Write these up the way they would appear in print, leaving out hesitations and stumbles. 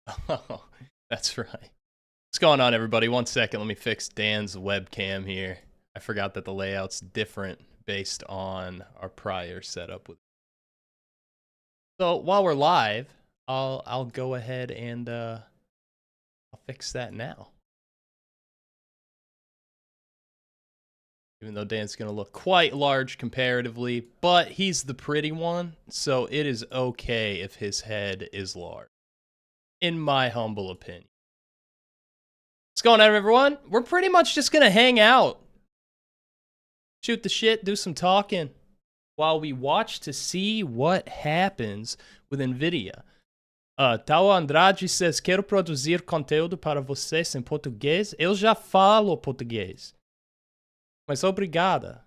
Oh, that's right. What's going on, everybody? 1 second, let me fix Dan's webcam here. I forgot that the layout's different based on our prior setup. So while we're live, I'll go ahead and I'll fix that now. Even though Dan's gonna look quite large comparatively, but he's the pretty one, so it is okay if his head is large, in my humble opinion. What's going on, everyone? We're pretty much just gonna hang out, shoot the shit, do some talking, while we watch to see what happens with Nvidia. Tao Andrade says, quero produzir conteúdo para vocês em português. Eu já falo português. Mas obrigada.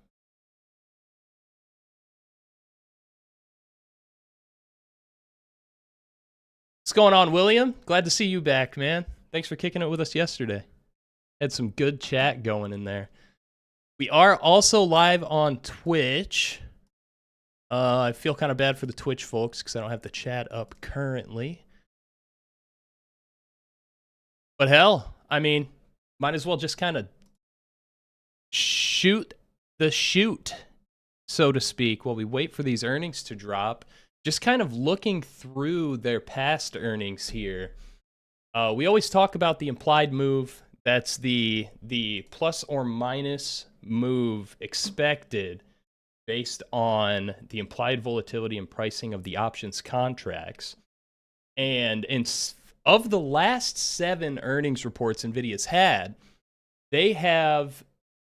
What's going on, William? Glad to see you back, man. Thanks for kicking it with us yesterday. Had some good chat going in there. We are also live on Twitch. I feel kind of bad for the Twitch folks because I don't have the chat up currently. But hell, I mean, might as well just kind of shoot the shoot, so to speak, while we wait for these earnings to drop. Just kind of looking through their past earnings here. We always talk about the implied move. That's the plus or minus move expected based on the implied volatility and pricing of the options contracts. And of the last 7 earnings reports NVIDIA's had, they have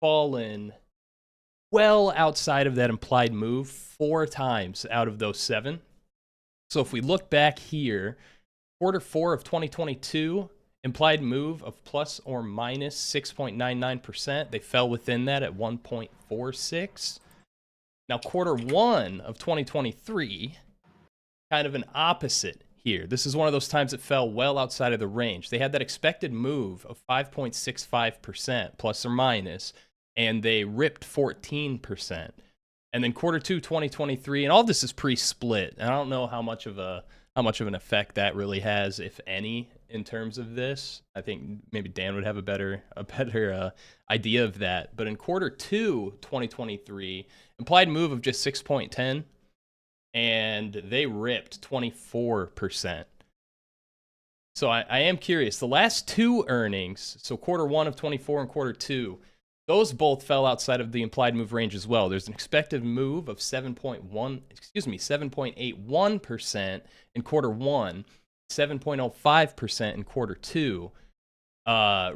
fallen well outside of that implied move 4 times out of those 7. So if we look back here, Q4 of 2022, implied move of plus or minus 6.99%. They fell within that at 1.46. Now, Q1 of 2023, kind of an opposite here. This is one of those times it fell well outside of the range. They had that expected move of 5.65% plus or minus, and they ripped 14%. And then Q2 2023, and all this is pre-split. I don't know how much of an effect that really has, if any, in terms of this. I think maybe Dan would have a better idea of that. But in Q2 2023, implied move of just 6.10, and they ripped 24%. So I am curious. The last 2 earnings, so Q1 of 24 and Q2, those both fell outside of the implied move range as well. There's an expected move of 7.81% in Q1, 7.05% in Q2.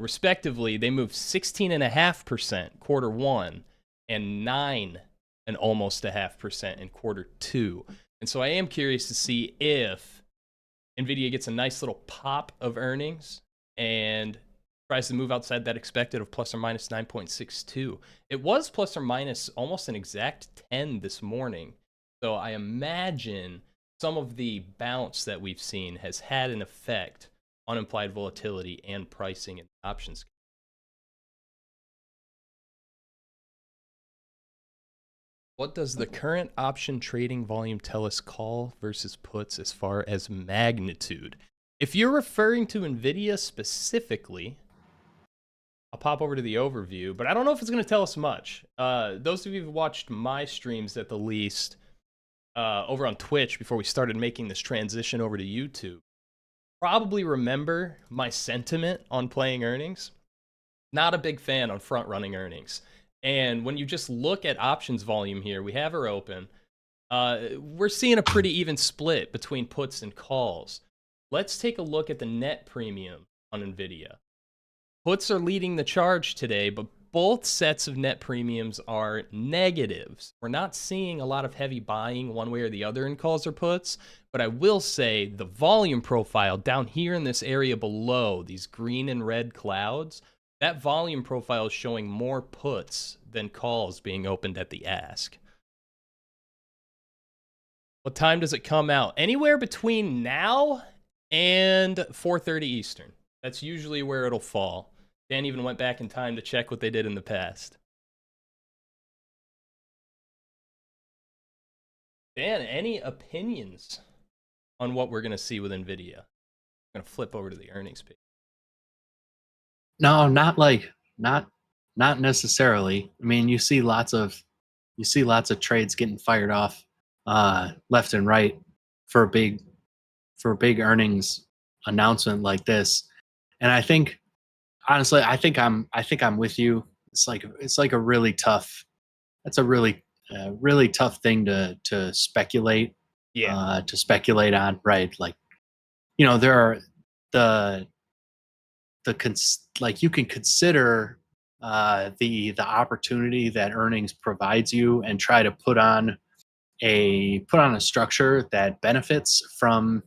Respectively, they moved 16.5% Q1 and 9 and almost 0.5% in Q2. And so I am curious to see if Nvidia gets a nice little pop of earnings and tries to move outside that expected of plus or minus 9.62. It was plus or minus almost an exact 10 this morning. So I imagine some of the bounce that we've seen has had an effect on implied volatility and pricing and options. What does the current option trading volume tell us call versus puts as far as magnitude? If you're referring to Nvidia specifically, I'll pop over to the overview, but I don't know if it's going to tell us much. Those of you who've watched my streams at the least over on Twitch before we started making this transition over to YouTube probably remember my sentiment on playing earnings. Not a big fan on front-running earnings. And when you just look at options volume here, we have her open. We're seeing a pretty even split between puts and calls. Let's take a look at the net premium on Nvidia. Puts are leading the charge today, but both sets of net premiums are negatives. We're not seeing a lot of heavy buying one way or the other in calls or puts, but I will say the volume profile down here in this area below, these green and red clouds, that volume profile is showing more puts than calls being opened at the ask. What time does it come out? Anywhere between now and 4:30 Eastern. That's usually where it'll fall. Dan even went back in time to check what they did in the past. Dan, any opinions on what we're going to see with Nvidia? I'm gonna flip over to the earnings page. No, not necessarily. I mean, you see lots of trades getting fired off left and right for a big earnings announcement like this. And I think honestly, I think I'm with you. It's like a really tough. That's a really tough thing to speculate. Yeah. To speculate on, right? Like, there are the like you can consider the opportunity that earnings provides you and try to put on a structure that benefits from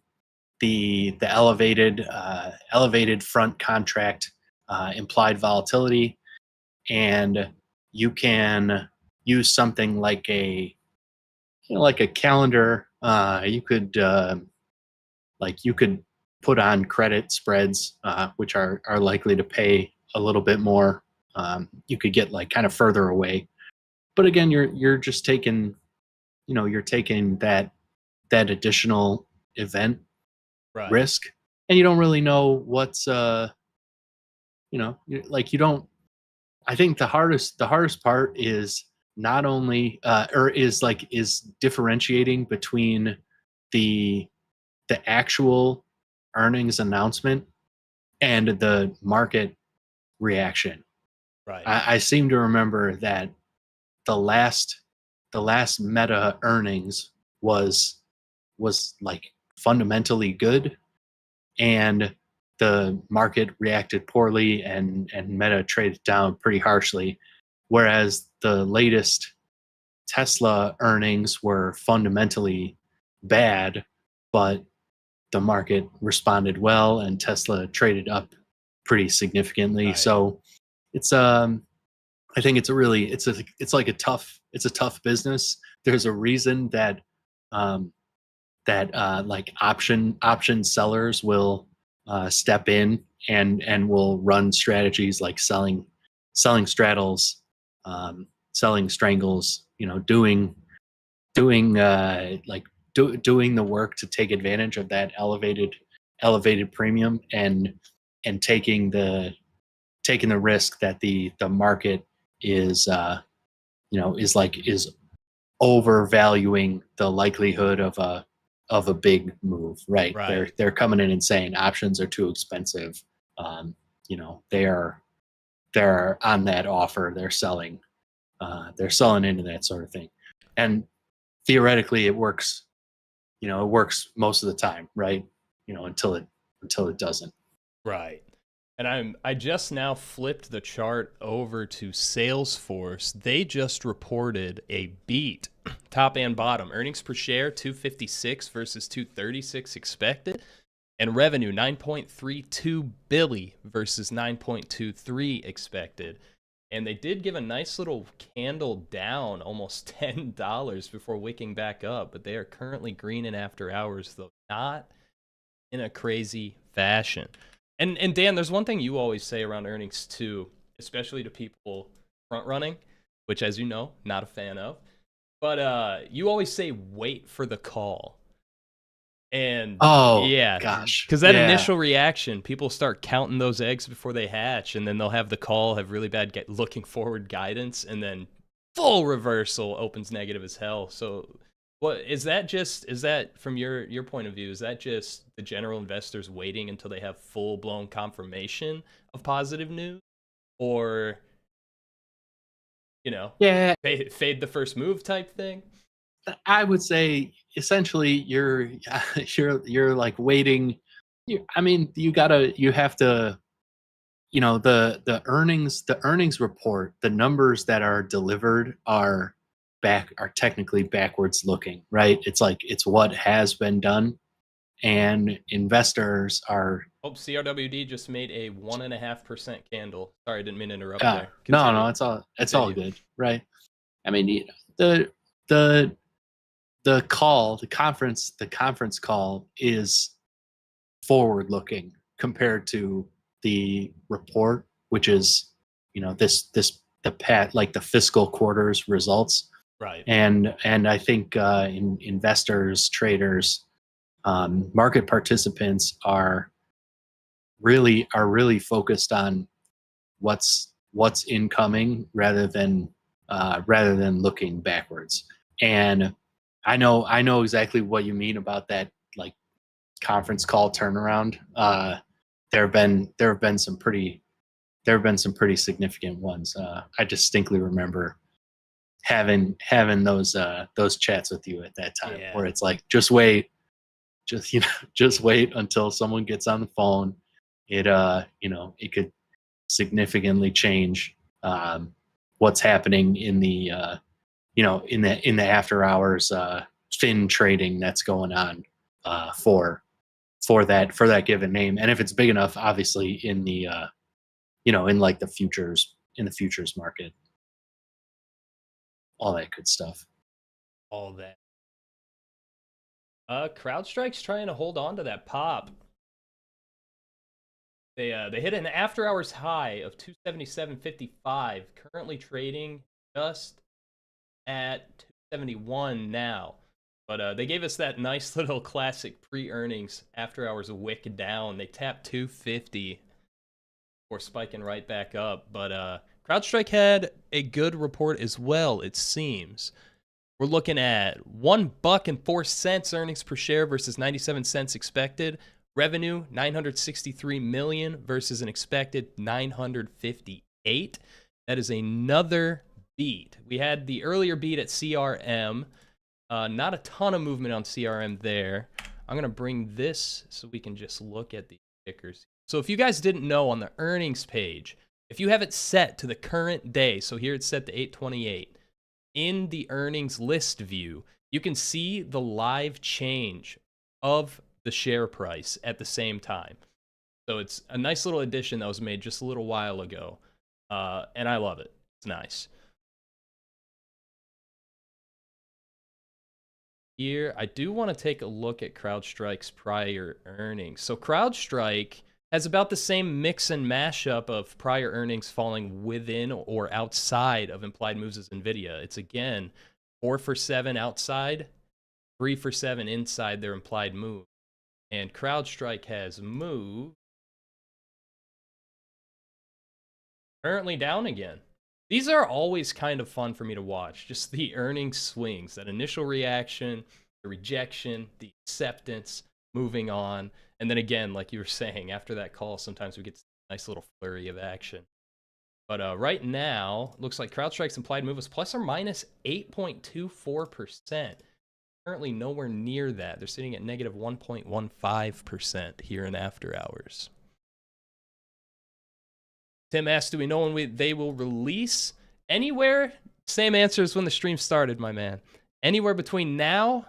the elevated front contract implied volatility, and you can use something like a like a calendar. You could put on credit spreads, which are likely to pay a little bit more. You could get like kind of further away, but again, you're just taking you're taking that additional event Right. risk, and you don't really know what's like you don't. I think the hardest part is not only is differentiating between the actual earnings announcement and the market reaction. Right. I seem to remember that the last Meta earnings was like fundamentally good, and the market reacted poorly, and Meta traded down pretty harshly, whereas the latest Tesla earnings were fundamentally bad, but the market responded well and Tesla traded up pretty significantly. Right. So it's I think it's a tough business. There's a reason that like option sellers will step in and will run strategies like selling straddles, selling strangles, doing doing the work to take advantage of that elevated premium, and taking the risk that the market is is overvaluing the likelihood of a big move, right? Right. They're coming in and saying options are too expensive. They're on that offer, they're selling into that sort of thing. And theoretically it works, it works most of the time, right? Until it doesn't. Right. And I just now flipped the chart over to Salesforce. They just reported a beat, top and bottom. Earnings per share 256 versus 236 expected, and revenue 9.32 billion versus 9.23 expected. And they did give a nice little candle down, almost $10 before wicking back up, but they are currently green in after hours, though not in a crazy fashion. And Dan, there's one thing you always say around earnings too, especially to people front running, which, as you know, not a fan of. But you always say wait for the call. And yeah, gosh, because that initial reaction, people start counting those eggs before they hatch, and then they'll have the call have really bad looking forward guidance, and then full reversal opens negative as hell. So what is that? Is that from your point of view? Is that just the general investors waiting until they have full blown confirmation of positive news, or fade the first move type thing? I would say essentially you're like waiting. I mean, you have to, the earnings report, the numbers that are delivered are technically backwards looking, right? It's like it's what has been done, and investors are. Oh, CRWD just made a 1.5% candle. Sorry, I didn't mean to interrupt there. No, it's all good, right? I mean, the conference call is forward looking compared to the report, which is the fiscal quarter's results. Right. And I think investors, traders, market participants are really focused on what's incoming rather than looking backwards. And I know exactly what you mean about that, like conference call turnaround. There have been some pretty significant ones. I distinctly remember having those chats with you at that time, Yeah. where it's like, just wait, just wait until someone gets on the phone. It it could significantly change what's happening in the in the after hours fin trading that's going on for that given name. And if it's big enough, obviously in the in like the futures market, all that good stuff. All that. Crowdstrike's trying to hold on to that pop. They hit an after hours high of 277.55, currently trading just at 271 now. But they gave us that nice little classic pre-earnings after hours wick down. They tapped 250 before spiking right back up. But CrowdStrike had a good report as well, it seems. We're looking at $1.04 earnings per share versus 97 cents expected. Revenue, 963 million versus an expected 958. That is another beat. We had the earlier beat at CRM. Not a ton of movement on CRM there. I'm going to bring this so we can just look at the tickers. So if you guys didn't know, on the earnings page, if you have it set to the current day, so here it's set to 8/28, in the earnings list view, you can see the live change of the share price at the same time. So it's a nice little addition that was made just a little while ago. And I love it. It's nice. Here, I do want to take a look at CrowdStrike's prior earnings. So CrowdStrike has about the same mix and mashup of prior earnings falling within or outside of implied moves as Nvidia. It's again 4 for 7 outside, 3 for 7 inside their implied move. And CrowdStrike has moved currently down again. These are always kind of fun for me to watch. Just the earnings swings, that initial reaction, the rejection, the acceptance, moving on. And then again, like you were saying, after that call, sometimes we get a nice little flurry of action. But right now, looks like CrowdStrike's implied move is plus or minus 8.24%. Currently nowhere near that. They're sitting at negative 1.15% here in after hours. Tim asked, do we know when they will release? Anywhere, same answer as when the stream started, my man. Anywhere between now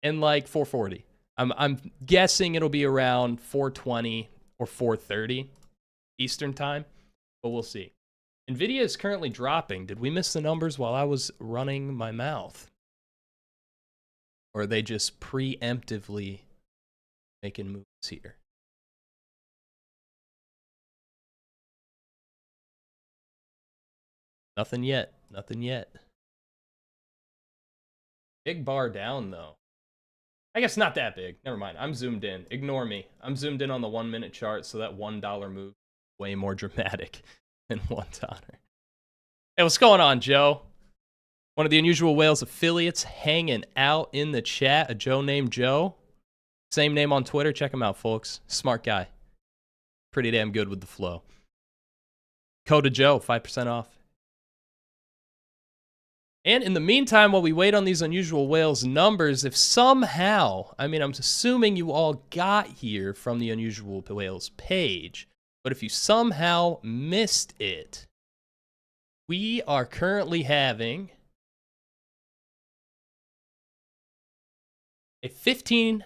and like 4:40. I'm guessing it'll be around 4:20 or 4:30 Eastern time, but we'll see. Nvidia is currently dropping. Did we miss the numbers while I was running my mouth? Or are they just preemptively making moves here? Nothing yet. Nothing yet. Big bar down, though. I guess not that big. Never mind. I'm zoomed in. Ignore me. I'm zoomed in on the 1 minute chart, so that $1 move is way more dramatic than $1. Hey, what's going on, Joe? One of the Unusual Whales affiliates hanging out in the chat. A Joe named Joe. Same name on Twitter. Check him out, folks. Smart guy. Pretty damn good with the flow. Code of Joe, 5% off. And in the meantime, while we wait on these Unusual Whales numbers, if somehow, I mean, I'm assuming you all got here from the Unusual Whales page, but if you somehow missed it, we are currently having a 15%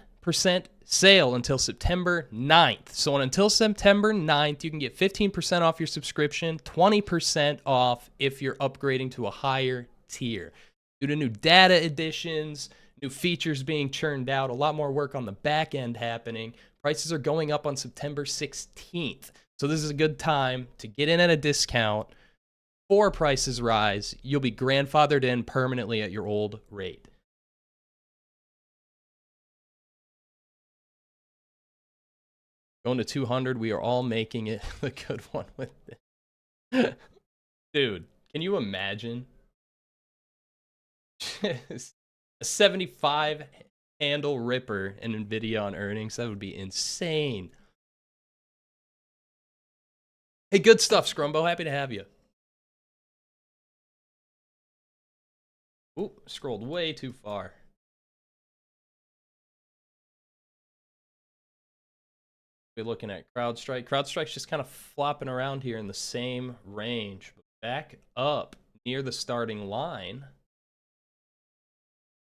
sale until September 9th. So until September 9th, you can get 15% off your subscription, 20% off if you're upgrading to a higher tier. Due to new data additions, new features being churned out, a lot more work on the back end happening. Prices are going up on September 16th. So this is a good time to get in at a discount. Before prices rise, you'll be grandfathered in permanently at your old rate. Going to 200, we are all making it a good one with it. Dude, can you imagine? A 75 handle ripper in Nvidia on earnings? That would be insane. Hey, good stuff, Scrumbo. Happy to have you. Ooh, scrolled way too far. We're looking at Crowdstrike. Crowdstrike's just kind of flopping around here in the same range. But back up near the starting line.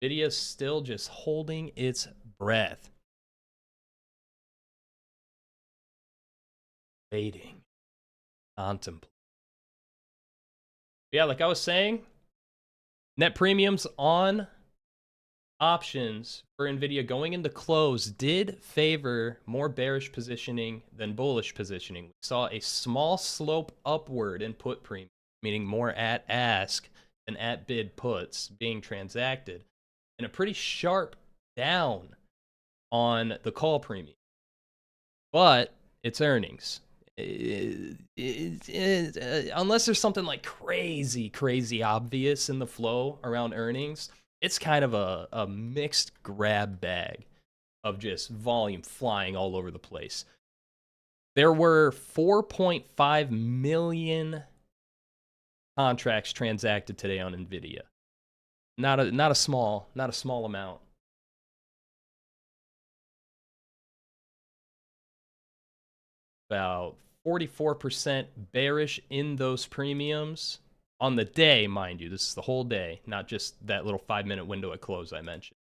Nvidia's still just holding its breath. Waiting. Contemplate. Yeah, like I was saying, net premiums on options for Nvidia going into close did favor more bearish positioning than bullish positioning. We saw a small slope upward in put premium, meaning more at ask than at bid puts being transacted, and a pretty sharp down on the call premium. But it's earnings. Unless there's something like crazy obvious in the flow around earnings, it's kind of a mixed grab bag of just volume flying all over the place. There were 4.5 million contracts transacted today on Nvidia. Not a small amount. About 44% bearish in those premiums on the day, mind you. This is the whole day, not just that little 5-minute window at close I mentioned.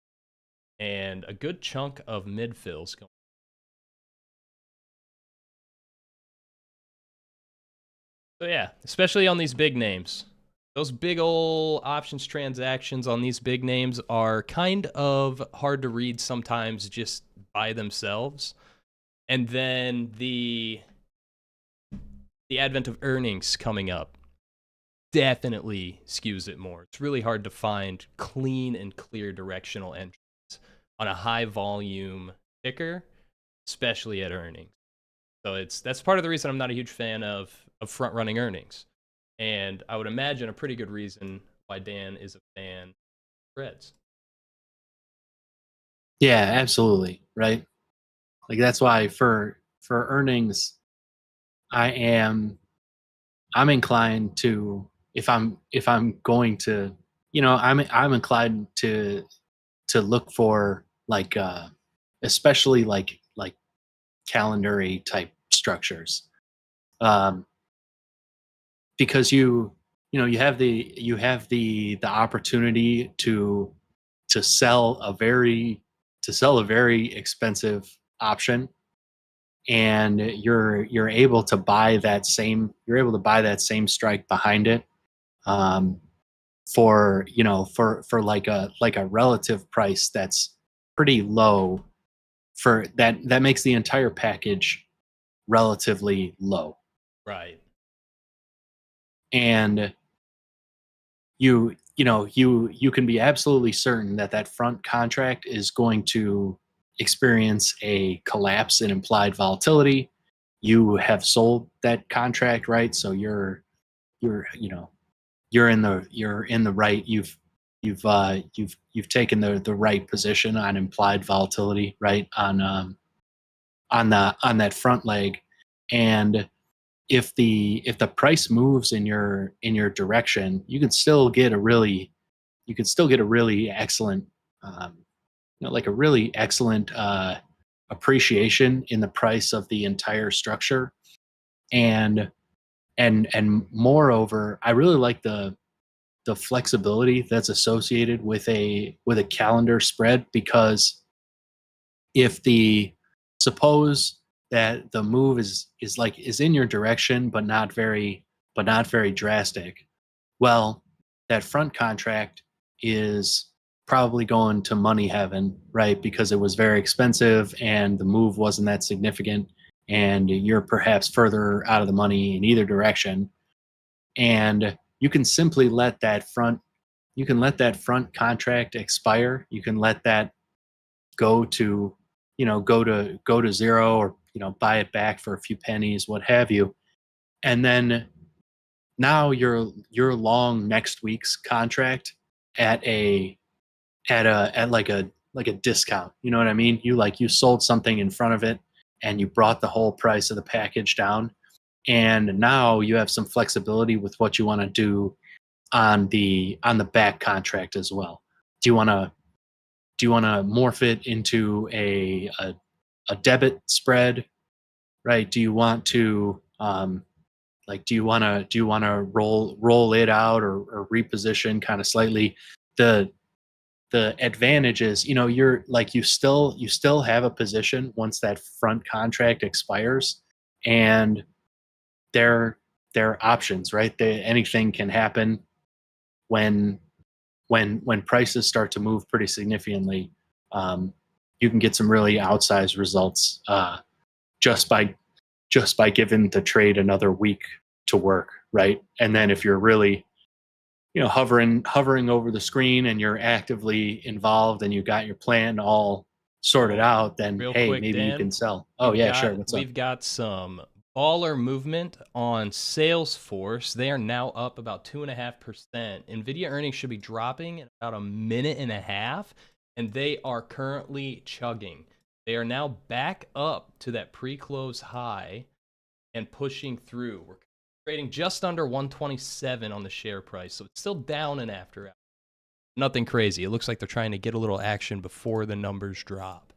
And a good chunk of mid-fills going. So yeah, especially on these big names. Those big ol' options transactions on these big names are kind of hard to read sometimes just by themselves. And then the advent of earnings coming up definitely skews it more. It's really hard to find clean and clear directional entries on a high volume ticker, especially at earnings. So that's part of the reason I'm not a huge fan of front running earnings. And I would imagine a pretty good reason why Dan is a fan of spreads. Yeah, absolutely. Right. Like that's why for earnings, I'm inclined to, if I'm going to, I'm inclined to look for like especially like calendary type structures, because you have the opportunity to sell a very expensive option, and you're able to buy that same strike behind it, for like a relative price that's pretty low, for that makes the entire package relatively low. Right. And you can be absolutely certain that front contract is going to experience a collapse in implied volatility. You have sold that contract, right? So you're in the right. You've taken the right position on implied volatility, right? On that front leg. And if the price moves in your direction, you can still get a really excellent, like a really excellent appreciation in the price of the entire structure. And moreover, I really like the flexibility that's associated with a calendar spread, because if suppose that the move is in your direction but not very drastic, well, that front contract is probably going to money heaven, right? Because it was very expensive and the move wasn't that significant, and you're perhaps further out of the money in either direction. And you can simply let that front contract expire. You can let that go to zero, or buy it back for a few pennies, what have you. And then now you're long next week's contract at like a discount. You know what I mean? You sold something in front of it and you brought the whole price of the package down. And now you have some flexibility with what you want to do on the back contract as well. Do you want to morph it into a debit spread, right? Do you want to roll it out or reposition kind of slightly? The advantage is, you're like you still have a position once that front contract expires, and they're options, right? Anything can happen when prices start to move pretty significantly. You can get some really outsized results just by giving the trade another week to work, right? And then if you're really hovering over the screen and you're actively involved and you got your plan all sorted out, then Real hey, quick, maybe you Dan, can sell. Oh yeah, sure. What's up? We've got some baller movement on Salesforce. They are now up about 2.5%. Nvidia earnings should be dropping in about a minute and a half, and they are currently chugging. They are now back up to that pre-close high and pushing through. We're trading just under 127 on the share price, so it's still down and after hours. Nothing crazy. It looks like they're trying to get a little action before the numbers drop.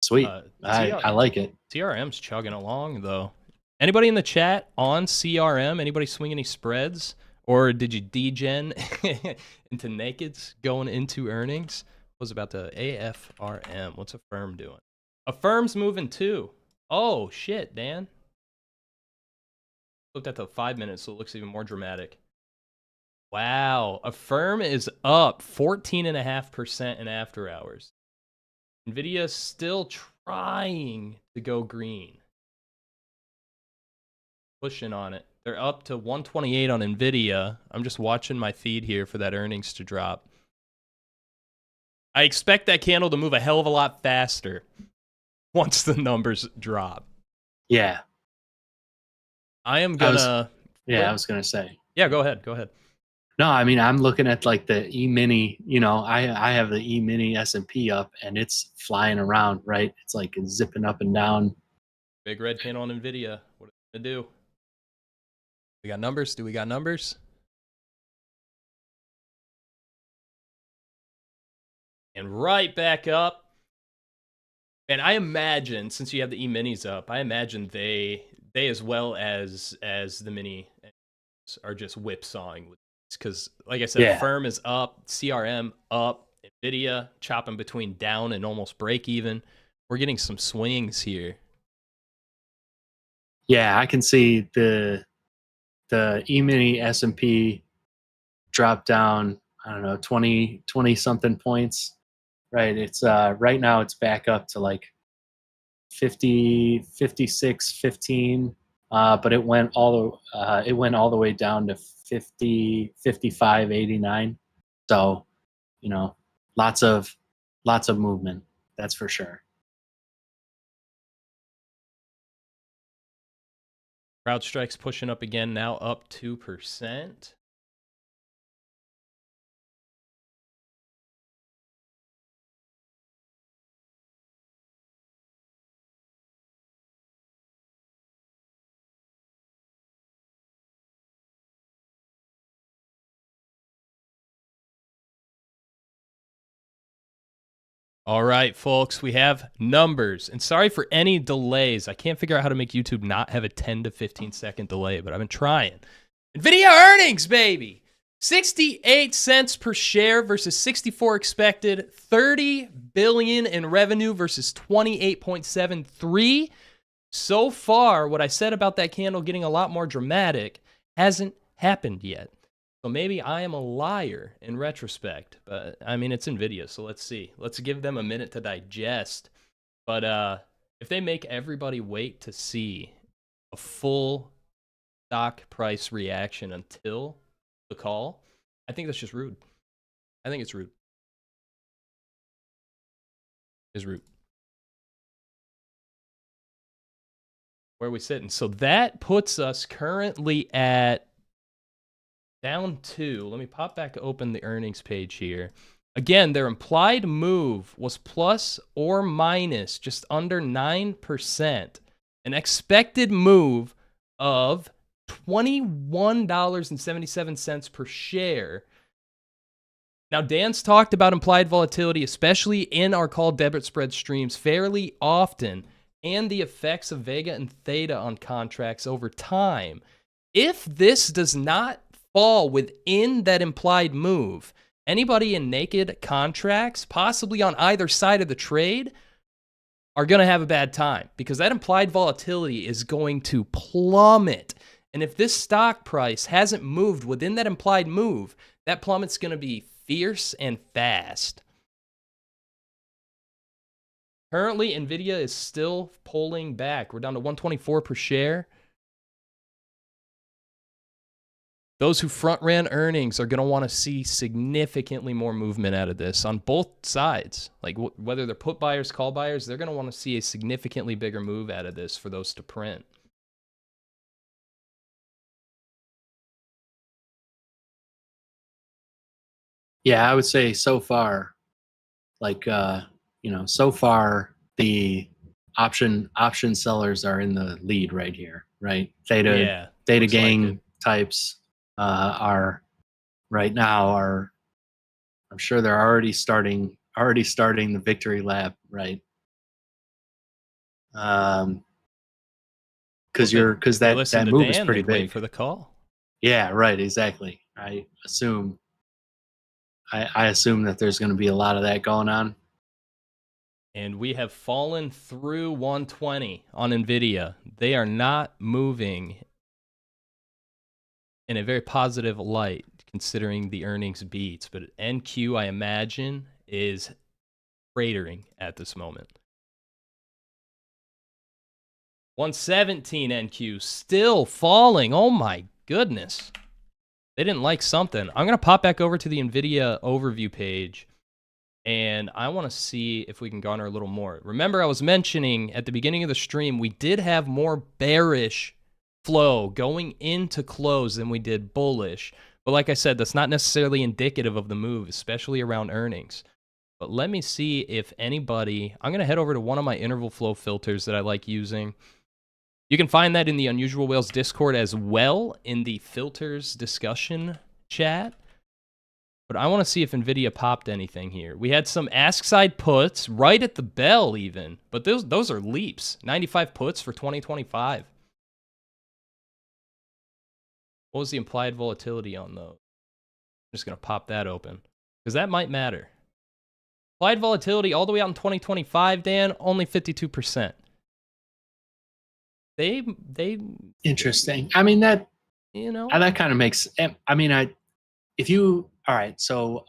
Sweet. I like it. CRM's chugging along, though. Anybody in the chat on CRM? Anybody swing any spreads? Or did you degen into nakeds going into earnings? What was about the AFRM? What's a firm doing? A firm's moving too. Oh, shit, Dan. Looked at the 5 minutes, so it looks even more dramatic. Wow. A firm is up 14.5% in after hours. Nvidia still trying to go green. Pushing on it. They're up to 128 on Nvidia. I'm just watching my feed here for that earnings to drop. I expect that candle to move a hell of a lot faster once the numbers drop. Yeah. I was gonna say. Yeah, go ahead. Go ahead. No, I mean, I'm looking at like the E-mini, I have the E-mini S&P up and it's flying around, right? It's like zipping up and down. Big red candle on Nvidia. What are we gonna do? We got numbers? Do we got numbers? And right back up. And I imagine, since you have the E-minis up, I imagine they as well as the mini are just whipsawing with this. Because, like I said, Yeah. firm is up, CRM up, Nvidia chopping between down and almost break even. We're getting some swings here. Yeah, I can see the E-mini S&P drop down, I don't know, 20 something points. Right. It's right now it's back up to like 50, 56, 15. But it went all the way down to 50, 55, 89. So, lots of movement. That's for sure. Crowdstrike's pushing up again, now up 2%. All right, folks, we have numbers. And sorry for any delays. I can't figure out how to make YouTube not have a 10 to 15 second delay, but I've been trying. NVIDIA earnings, baby. 68 cents per share versus 64 expected. 30 billion in revenue versus 28.73. So far, what I said about that candle getting a lot more dramatic hasn't happened yet. So maybe I am a liar in retrospect, but I mean, it's NVIDIA, so let's see. Let's give them a minute to digest. But if they make everybody wait to see a full stock price reaction until the call, I think that's just rude. I think it's rude. It's rude. where are we sitting? So that puts us currently at down 2. Let me pop back open the earnings page here. Again, their implied move was plus or minus just under 9%. An expected move of $21.77 per share. Now, Dan's talked about implied volatility, especially in our call debit spread streams, fairly often, and the effects of Vega and Theta on contracts over time. If this does not fall within that implied move, anybody in naked contracts, possibly on either side of the trade, are going to have a bad time because that implied volatility is going to plummet. And if this stock price hasn't moved within that implied move, that plummet's going to be fierce and fast. Currently, Nvidia is still pulling back. We're down to 124 per share. Those who front ran earnings are going to want to see significantly more movement out of this on both sides. Like whether they're put buyers, call buyers, they're going to want to see a significantly bigger move out of this for those to print. Yeah, I would say so far, like so far the option sellers are in the lead right here, right? Theta gang like types are right now I'm sure they're already starting the victory lap, right? Because that move is pretty big for the call. Yeah, right, exactly. I assume that there's going to be a lot of that going on. And we have fallen through 120 on Nvidia. They are not moving in a very positive light considering the earnings beats. But NQ, I imagine, is cratering at this moment. 117 NQ, still falling. Oh my goodness. They didn't like something. I'm going to pop back over to the Nvidia overview page, and I want to see if we can garner a little more. Remember, I was mentioning at the beginning of the stream, we did have more bearish flow going into close than we did bullish. But like I said, that's not necessarily indicative of the move, especially around earnings. But let me see if anybody... I'm going to head over to one of my interval flow filters that I like using. You can find that in the Unusual Whales Discord as well in the filters discussion chat. But I want to see if Nvidia popped anything here. We had some ask side puts right at the bell even. But those are leaps. 95 puts for 2025. What was the implied volatility on those? I'm just going to pop that open because that might matter. Implied volatility all the way out in 2025, Dan, only 52%. They interesting. I mean that that kind of makes. I mean if you all right. So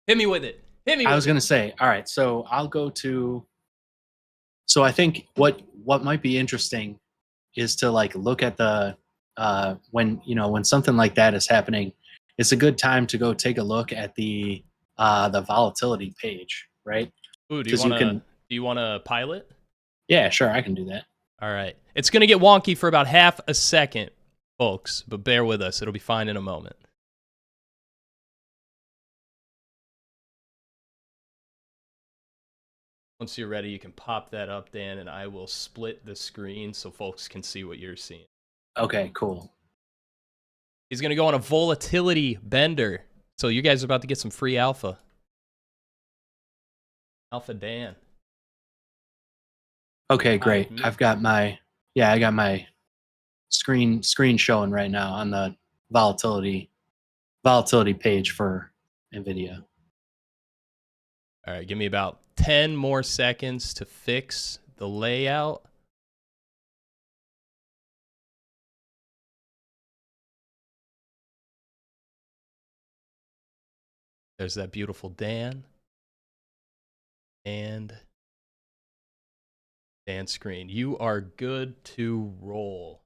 hit me with it. I was gonna say all right. So I'll go to. So I think what might be interesting is to like look at the when something like that is happening, it's a good time to go take a look at the volatility page, right? Ooh, do you want to pilot? Yeah, sure, I can do that. All right. It's going to get wonky for about half a second, folks, but bear with us. It'll be fine in a moment. Once you're ready, you can pop that up, Dan, and I will split the screen so folks can see what you're seeing. Okay, cool. He's going to go on a volatility bender. So you guys are about to get some free alpha. Alpha Dan. Okay, great. I got my screen showing right now on the volatility page for Nvidia. All right, give me about 10 more seconds to fix the layout. There's that beautiful Dan. And Dan screen. You are good to roll.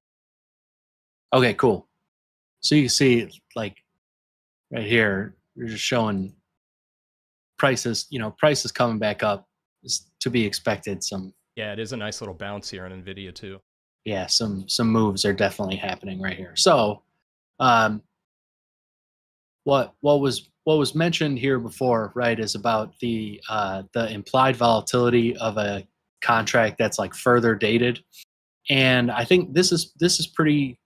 Okay, cool. So you can see like right here, we're just showing prices, prices coming back up is to be expected. Yeah, it is a nice little bounce here on Nvidia too. yeah, some moves are definitely happening right here. So, um, what was mentioned here before, right, is about the implied volatility of a contract that's like further dated, and I think this is pretty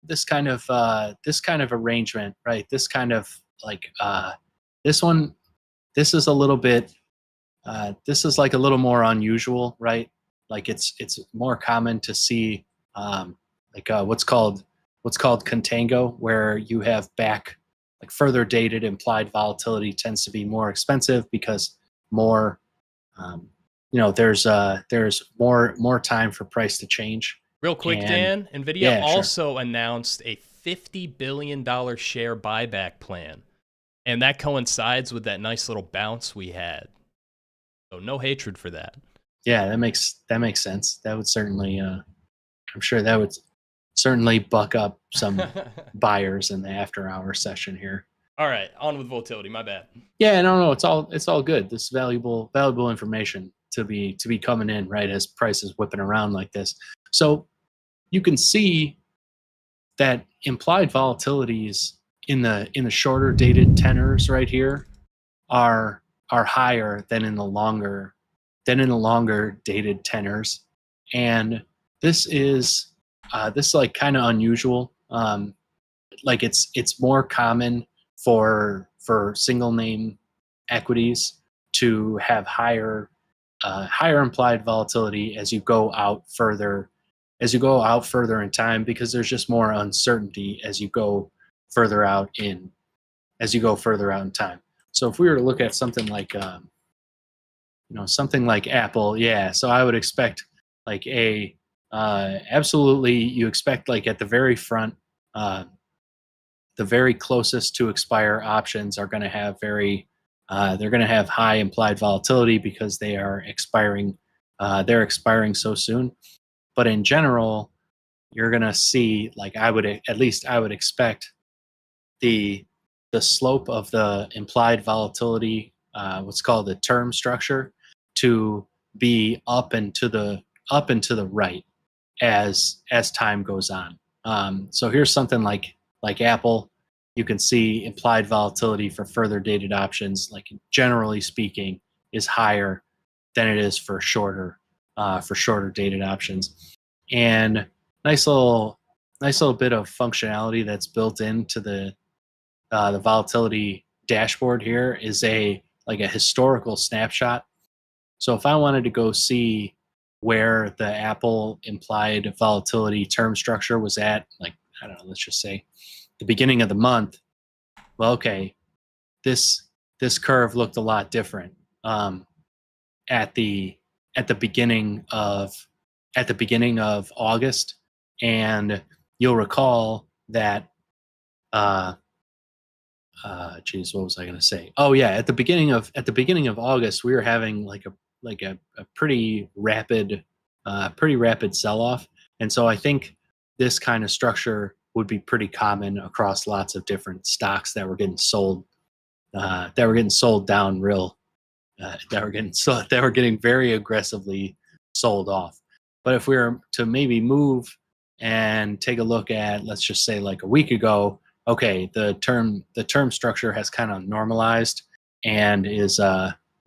this kind of arrangement, right? This kind of like this one, this is a little bit this is like a little more unusual, right? Like it's more common to see like what's called contango, where you have back like further dated implied volatility tends to be more expensive because more um, there's more time for price to change, Real quick, and Dan, NVIDIA yeah, sure. also announced a $50 billion share buyback plan. And that coincides with that nice little bounce we had. So no hatred for that. Yeah, that makes sense. That would certainly I'm sure that would certainly buck up some buyers in the after hour session here. All right, on with volatility. My bad. Yeah, no, it's all good. This is valuable information to be coming in, right, as prices whipping around like this. So you can see that implied volatilities in the shorter dated tenors right here are higher than in the longer dated tenors, and this is like kind of unusual. Like it's more common for single name equities to have higher implied volatility as you go out further in time, because there's just more uncertainty as you go further out in time. So if we were to look at something like Apple, yeah. So I would expect like absolutely, you expect like at the very front, uh, the very closest to expire options are going to have they're going to have high implied volatility because they're expiring so soon. But in general, you're going to see, like, I would expect the the slope of the implied volatility, what's called the term structure, to be up and to the right as time goes on. So here's something like Apple. You can see implied volatility for further dated options, like generally speaking, is higher than it is for shorter dated options. And nice little nice little bit of functionality that's built into the volatility dashboard here is a historical snapshot. So if I wanted to go see where the Apple implied volatility term structure was at, like, I don't know, let's just say the beginning of the month, well, okay, this this curve looked a lot different at the at the beginning of August, and you'll recall that uh, geez, what was I going to say? Oh yeah, at the beginning of August, we were having like a pretty rapid sell off, and so I think this kind of structure would be pretty common across lots of different stocks that were getting sold down real that were getting very aggressively sold off. But if we were to maybe move and take a look at, let's just say, like a week ago, okay, the term structure has kind of normalized and is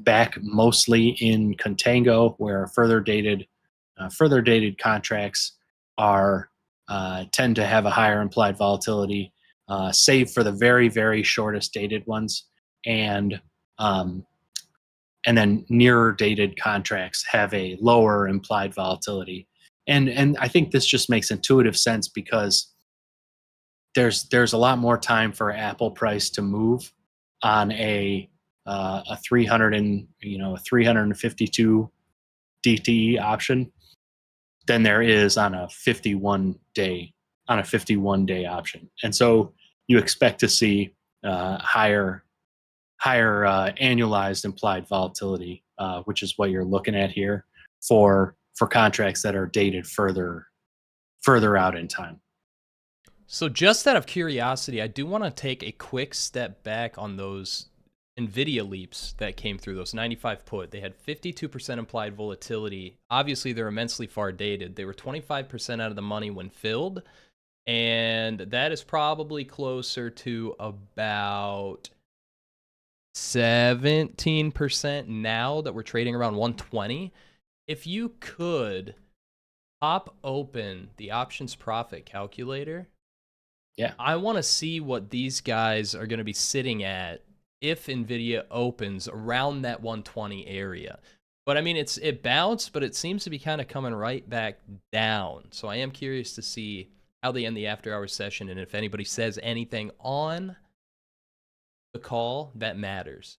back mostly in contango, where further dated contracts are tend to have a higher implied volatility, save for the very very shortest dated ones, and um, and then nearer dated contracts have a lower implied volatility. And I think this just makes intuitive sense because there's a lot more time for Apple price to move on a 352 DTE option than there is on a 51 day option. And so you expect to see higher annualized implied volatility, which is what you're looking at here for contracts that are dated further out in time. So just out of curiosity, I do want to take a quick step back on those Nvidia leaps that came through, those 95 put. They had 52% implied volatility. Obviously, they're immensely far dated. They were 25% out of the money when filled, and that is probably closer to about 17% now that we're trading around 120. If you could pop open the options profit calculator, Yeah. I want to see what these guys are going to be sitting at if Nvidia opens around that 120 area. But I mean, it bounced, but it seems to be kind of coming right back down. So I am curious to see how they end the after-hours session, and if anybody says anything on the call that matters.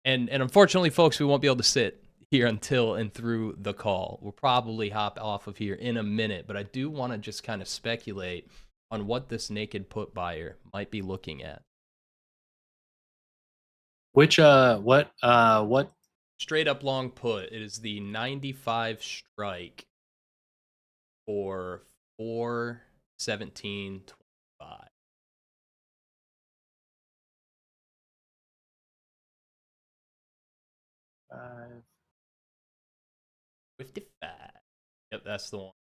And unfortunately, folks, we won't be able to sit here until and through the call. We'll probably hop off of here in a minute, but I do want to just kind of speculate on what this naked put buyer might be looking at. What Straight up long put. It is the 95 strike for 417.25. 55. Yep, that's the one.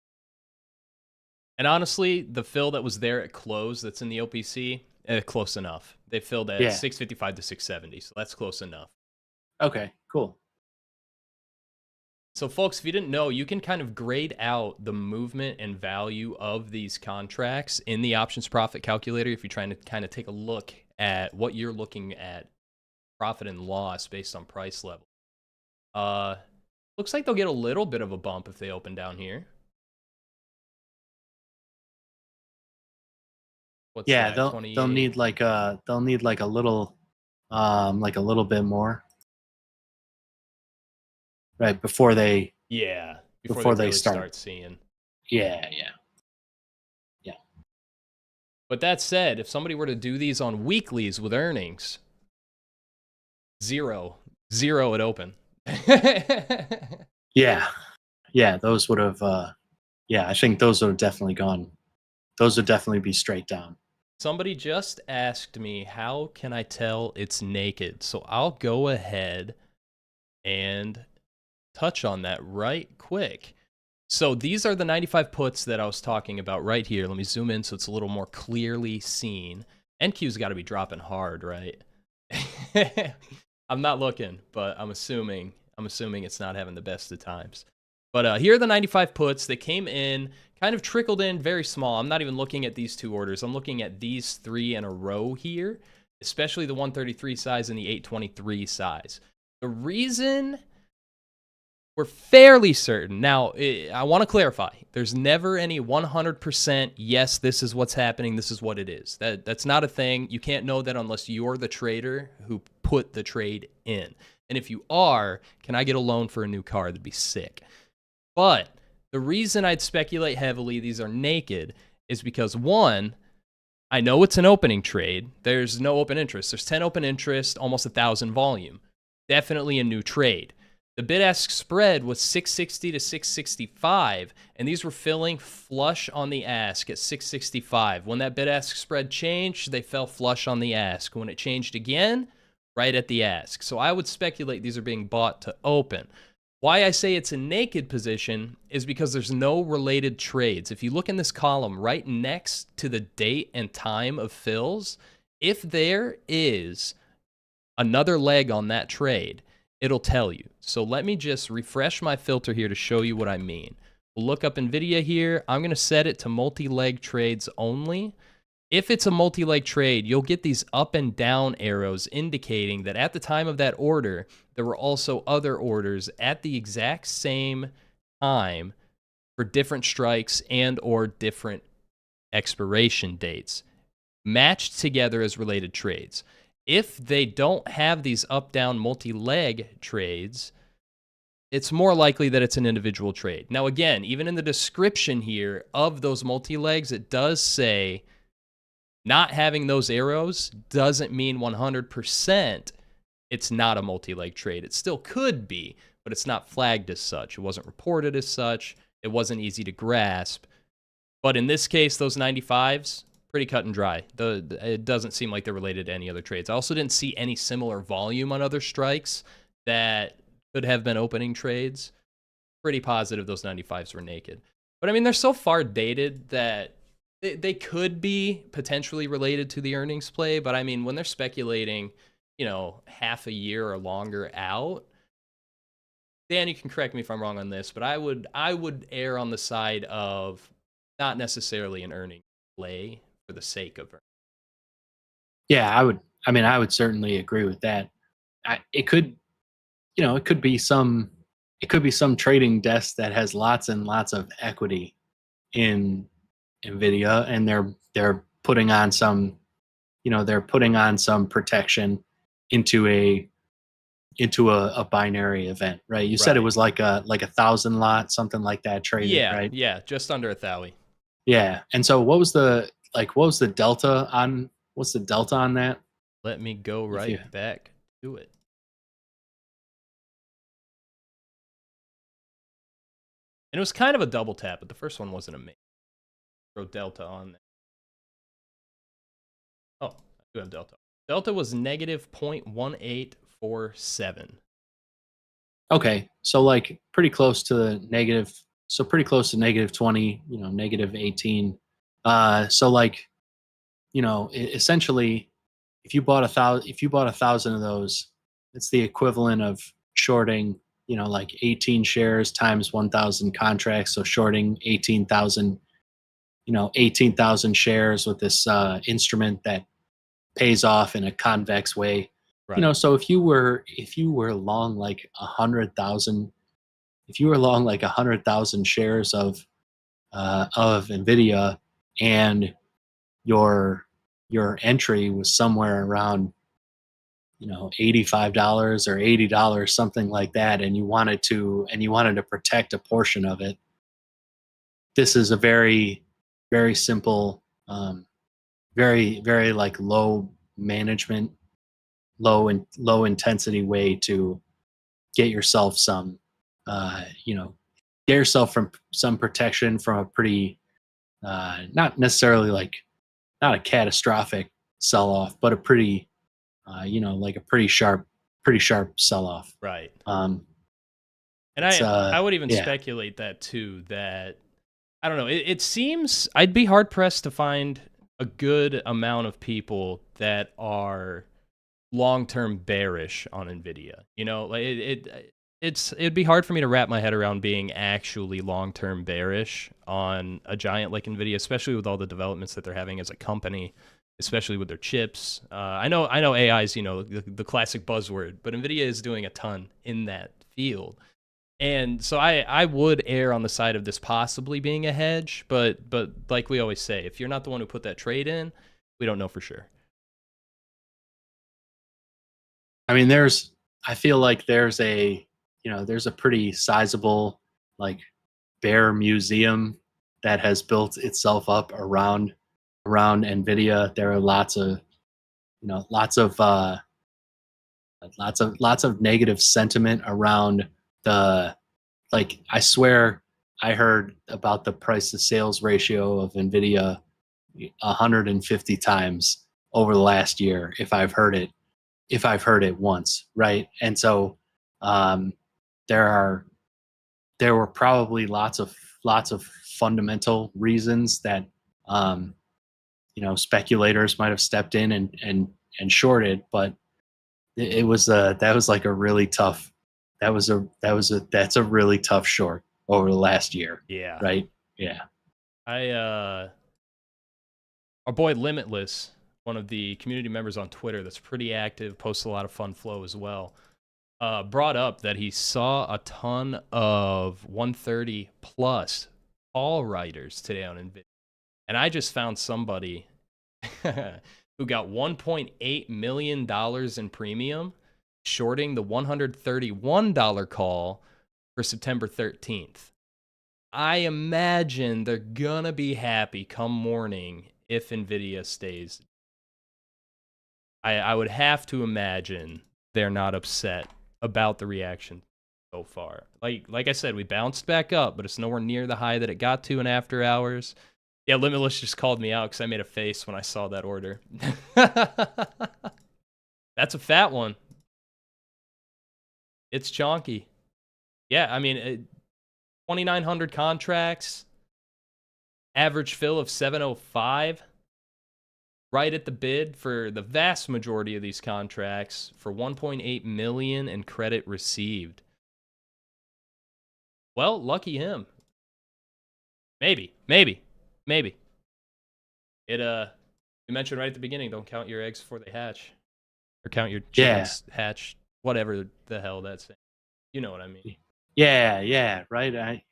And honestly, the fill that was there at close that's in the OPC, close enough. They filled at 655 to 670, so that's close enough. Okay, cool. So folks, if you didn't know, you can kind of grade out the movement and value of these contracts in the options profit calculator if you're trying to kind of take a look at what you're looking at, profit and loss based on price level. Looks like they'll get a little bit of a bump if they open down here. What's yeah, that, they'll need like a little bit more. Right before they before they really start seeing. Yeah. But that said, if somebody were to do these on weeklies with earnings, zero at open. Yeah, those would have I think those would have definitely gone. Those would definitely be straight down. Somebody just asked me, how can I tell it's naked? So I'll go ahead and touch on that right quick. So these are the 95 puts that I was talking about right here. Let me zoom in so it's a little more clearly seen. NQ's got to be dropping hard, right? I'm not looking, but I'm assuming it's not having the best of times. But here are the 95 puts that came in, kind of trickled in very small. I'm not even looking at these two orders. I'm looking at these three in a row here, especially the 133 size and the 823 size. The reason we're fairly certain. Now, I want to clarify. There's never any 100% yes, this is what's happening, this is what it is. That's not a thing. You can't know that unless you're the trader who put the trade in. And if you are, can I get a loan for a new car? That'd be sick. But the reason I'd speculate heavily these are naked is because, one, I know it's an opening trade. There's no open interest. There's 10 open interest, almost 1,000 volume. Definitely a new trade. The bid-ask spread was 660 to 665, and these were filling flush on the ask at 665. When that bid-ask spread changed, they fell flush on the ask. When it changed again, right at the ask. So I would speculate these are being bought to open. Why I say it's a naked position is because there's no related trades. If you look in this column right next to the date and time of fills, if there is another leg on that trade, it'll tell you. So let me just refresh my filter here to show you what I mean. We'll look up NVIDIA here. I'm going to set it to multi-leg trades only. If it's a multi-leg trade, you'll get these up and down arrows indicating that at the time of that order, there were also other orders at the exact same time for different strikes and or different expiration dates, matched together as related trades. If they don't have these up-down multi-leg trades, it's more likely that it's an individual trade. Now, again, even in the description here of those multi-legs, it does say not having those arrows doesn't mean 100% it's not a multi-leg trade. It still could be, but it's not flagged as such. It wasn't reported as such. It wasn't easy to grasp. But in this case, those 95s, Pretty cut and dry. It doesn't seem like they're related to any other trades. I also didn't see any similar volume on other strikes that could have been opening trades. Pretty positive those 95s were naked. But I mean, they're so far dated that they could be potentially related to the earnings play. But I mean, when they're speculating, half a year or longer out, Dan, you can correct me if I'm wrong on this, but I would err on the side of not necessarily an earning play for the sake of earning. Yeah, I would. I mean, I would certainly agree with that. It could, it could be some trading desk that has lots and lots of equity in Nvidia, and they're putting on some, protection into a binary event, right? You said it was like a 1,000 lot, something like that traded, right? Yeah, just under 1,000. Yeah, and so what was the delta on that? Let me go right back to it. And it was kind of a double tap, but the first one wasn't amazing. Throw delta on there. Oh, I do have delta. Delta was negative 0.1847. Okay, so like pretty close to negative. So pretty close to negative 20, negative 18. So like, essentially, if you bought 1,000 of those, it's the equivalent of shorting, like 18 shares times 1,000 contracts. So shorting 18,000, 18,000 shares with this instrument that pays off in a convex way. Right. So if you were long like 100,000, if you were long like 100,000 shares of Nvidia, and your entry was somewhere around $85 or $80, something like that, and you wanted to protect a portion of it, this is a very, very simple, very, very like low management, low intensity way to get yourself some, get yourself from some protection from a pretty, not necessarily like, not a catastrophic sell off, but a pretty, like a pretty sharp sell off. Right. And I would even speculate that too, that I don't know. It seems I'd be hard pressed to find a good amount of people that are long-term bearish on Nvidia. Like it'd be hard for me to wrap my head around being actually long-term bearish on a giant like Nvidia, especially with all the developments that they're having as a company, especially with their chips. I know AI is the classic buzzword, but Nvidia is doing a ton in that field. And so I would err on the side of this possibly being a hedge, but like we always say, if you're not the one who put that trade in, we don't know for sure. I mean, I feel like there's a pretty sizable like bear museum that has built itself up around Nvidia. There are lots of negative sentiment around the, like, I swear I heard about the price to sales ratio of Nvidia 150 times over the last year, if I've heard it once, right? And so there were probably lots of fundamental reasons that speculators might have stepped in and shorted, but that's a really tough short over the last year. Yeah. Right. Yeah. Our boy Limitless, one of the community members on Twitter that's pretty active, posts a lot of fun flow as well, brought up that he saw a ton of 130 plus call writers today on NVIDIA. And I just found somebody who got $1.8 million in premium shorting the $131 call for September 13th. I imagine they're gonna be happy come morning if Nvidia stays. I would have to imagine they're not upset about the reaction so far. Like I said, we bounced back up, but it's nowhere near the high that it got to in after hours. Yeah, Limitless just called me out because I made a face when I saw that order. That's a fat one. It's chonky. Yeah, I mean, 2,900 contracts, average fill of 705. Right at the bid for the vast majority of these contracts for 1.8 million in credit received. Well, lucky him. Maybe. It you mentioned right at the beginning, don't count your eggs before they hatch. Or count your chickens hatch, whatever the hell that's saying. You know what I mean. Yeah, right.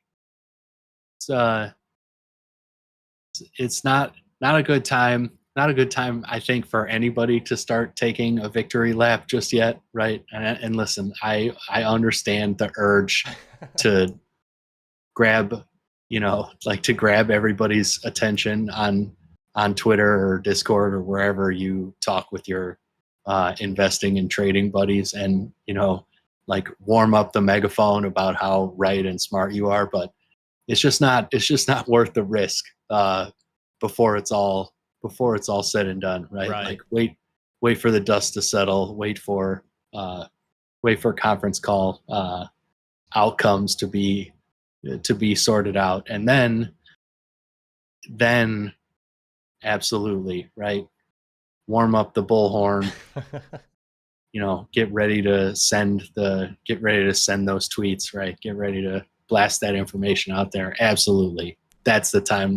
It's not a good time. Not a good time, I think, for anybody to start taking a victory lap just yet, right? And listen, I understand the urge to grab, to grab everybody's attention on Twitter or Discord or wherever you talk with your investing and trading buddies, and like warm up the megaphone about how right and smart you are, but it's just not worth the risk before it's all said and done, right? Like wait for the dust to settle, wait for conference call outcomes to be sorted out, and then absolutely, right, warm up the bullhorn. Get ready to send those tweets, right? Get ready to blast that information out there. Absolutely. That's the time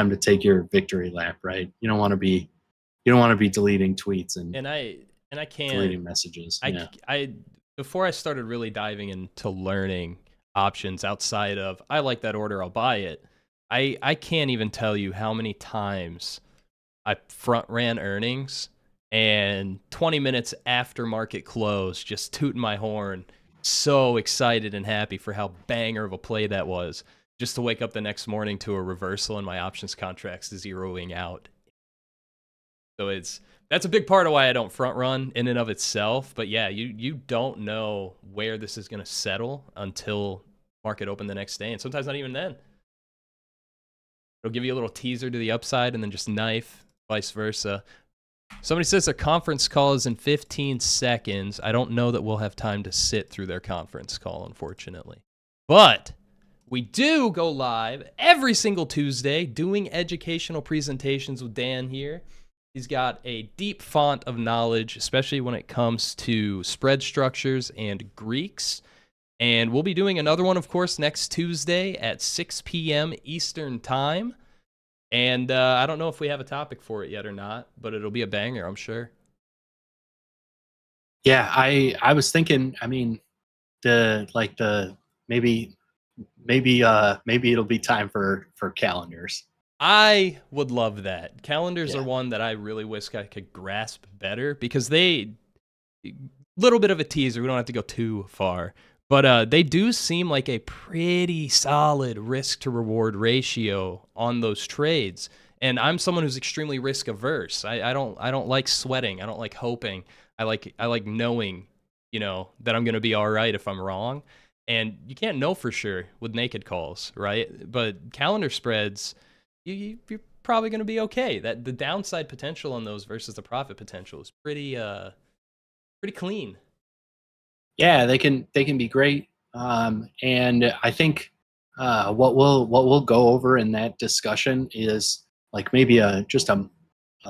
to take your victory lap, right? You don't want to be deleting tweets and I can't deleting messages. I before I started really diving into learning options outside of I like that order, I'll buy it. I can't even tell you how many times I front ran earnings and 20 minutes after market close, just tooting my horn, so excited and happy for how banger of a play that was, just to wake up the next morning to a reversal in my options contracts zeroing out. So that's a big part of why I don't front run in and of itself. But yeah, you don't know where this is going to settle until market open the next day, and sometimes not even then. It'll give you a little teaser to the upside and then just knife, vice versa. Somebody says their conference call is in 15 seconds. I don't know that we'll have time to sit through their conference call, unfortunately. But we do go live every single Tuesday doing educational presentations with Dan here. He's got a deep font of knowledge, especially when it comes to spread structures and Greeks. And we'll be doing another one, of course, next Tuesday at 6 p.m. Eastern Time. And I don't know if we have a topic for it yet or not, but it'll be a banger, I'm sure. Yeah, I was thinking, I mean, maybe it'll be time for calendars. I would love that. Calendars are one that I really wish I could grasp better, because little bit of a teaser, we don't have to go too far, but they do seem like a pretty solid risk to reward ratio on those trades. And I'm someone who's extremely risk averse. I don't like sweating. I don't like hoping. I like knowing, that I'm going to be all right if I'm wrong. And you can't know for sure with naked calls, right? But calendar spreads, you're probably going to be okay. That the downside potential on those versus the profit potential is pretty clean. Yeah, they can be great. And I think what we'll go over in that discussion is like maybe just a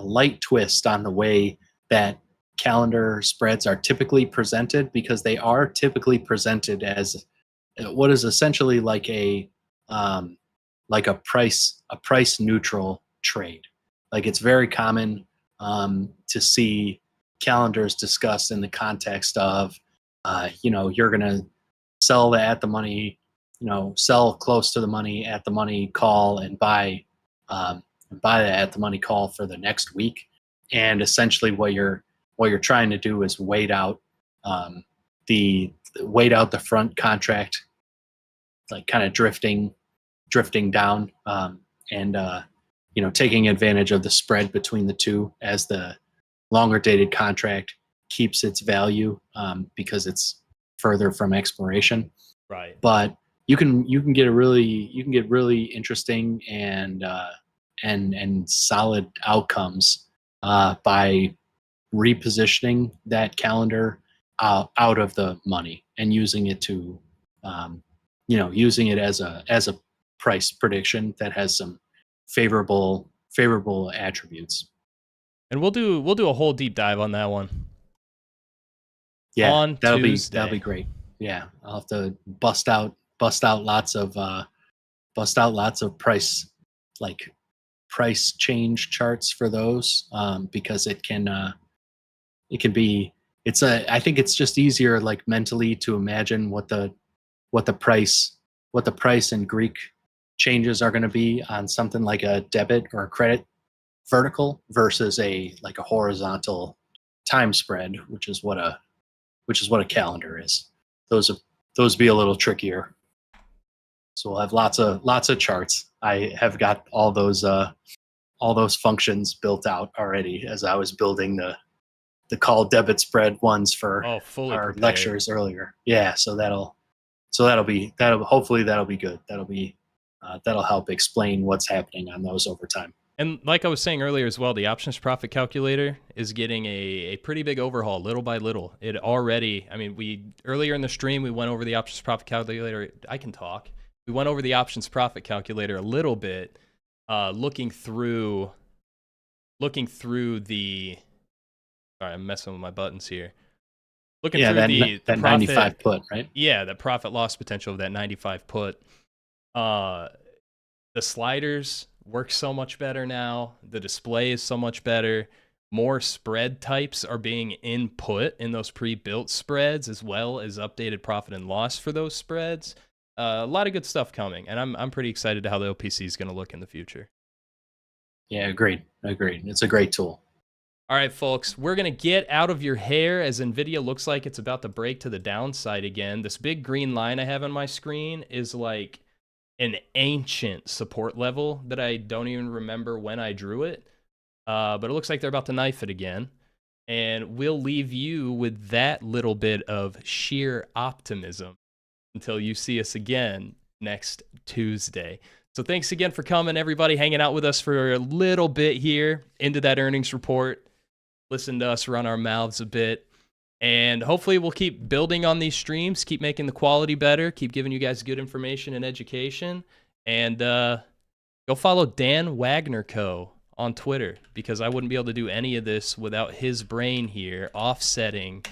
light twist on the way that calendar spreads are typically presented, because they are typically presented as what is essentially like a price neutral trade. Like, it's very common to see calendars discussed in the context of you're going to sell the at the money, sell close to the money at the money call, and buy the at the money call for the next week. And essentially what you're trying to do is wait out the front contract, like kind of drifting down, and taking advantage of the spread between the two as the longer dated contract keeps its value, because it's further from expiration. Right. But you can get really interesting and solid outcomes by repositioning that calendar out of the money and using it to using it as a price prediction that has some favorable attributes. And we'll do a whole deep dive on that one. Yeah, on that'll Tuesday. be great. Yeah, I'll have to bust out lots of price change charts for those, because it can be, I think it's just easier like mentally to imagine what the price and Greek changes are going to be on something like a debit or a credit vertical versus a horizontal time spread, which is what a calendar is. Those be a little trickier. So we'll have lots of charts. I have got all those functions built out already as I was building the call debit spread ones for fully our prepared. lectures earlier. Yeah, so hopefully that'll be good. That'll help explain what's happening on those over time. And like I was saying earlier as well, the options profit calculator is getting a pretty big overhaul little by little. It already, I mean, earlier in the stream, we went over the options profit calculator. I can talk. We went over the options profit calculator a little bit, looking through the, sorry, I'm messing with my buttons here. Looking through the that profit, 95 put, right? Yeah, the profit loss potential of that 95 put. The sliders work so much better now. The display is so much better. More spread types are being input in those pre-built spreads, as well as updated profit and loss for those spreads. A lot of good stuff coming, and I'm pretty excited to how the OPC is going to look in the future. Yeah, agreed. It's a great tool. All right, folks, we're going to get out of your hair as NVIDIA looks like it's about to break to the downside again. This big green line I have on my screen is like an ancient support level that I don't even remember when I drew it. But it looks like they're about to knife it again. And we'll leave you with that little bit of sheer optimism until you see us again next Tuesday. So thanks again for coming, everybody, hanging out with us for a little bit here into that earnings report. Listen to us run our mouths a bit. And hopefully we'll keep building on these streams, keep making the quality better, keep giving you guys good information and education. And go follow Dan Wagner Co. on Twitter, because I wouldn't be able to do any of this without his brain here offsetting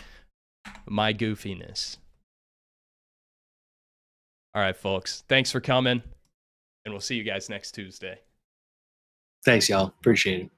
my goofiness. All right, folks. Thanks for coming, and we'll see you guys next Tuesday. Thanks, y'all. Appreciate it.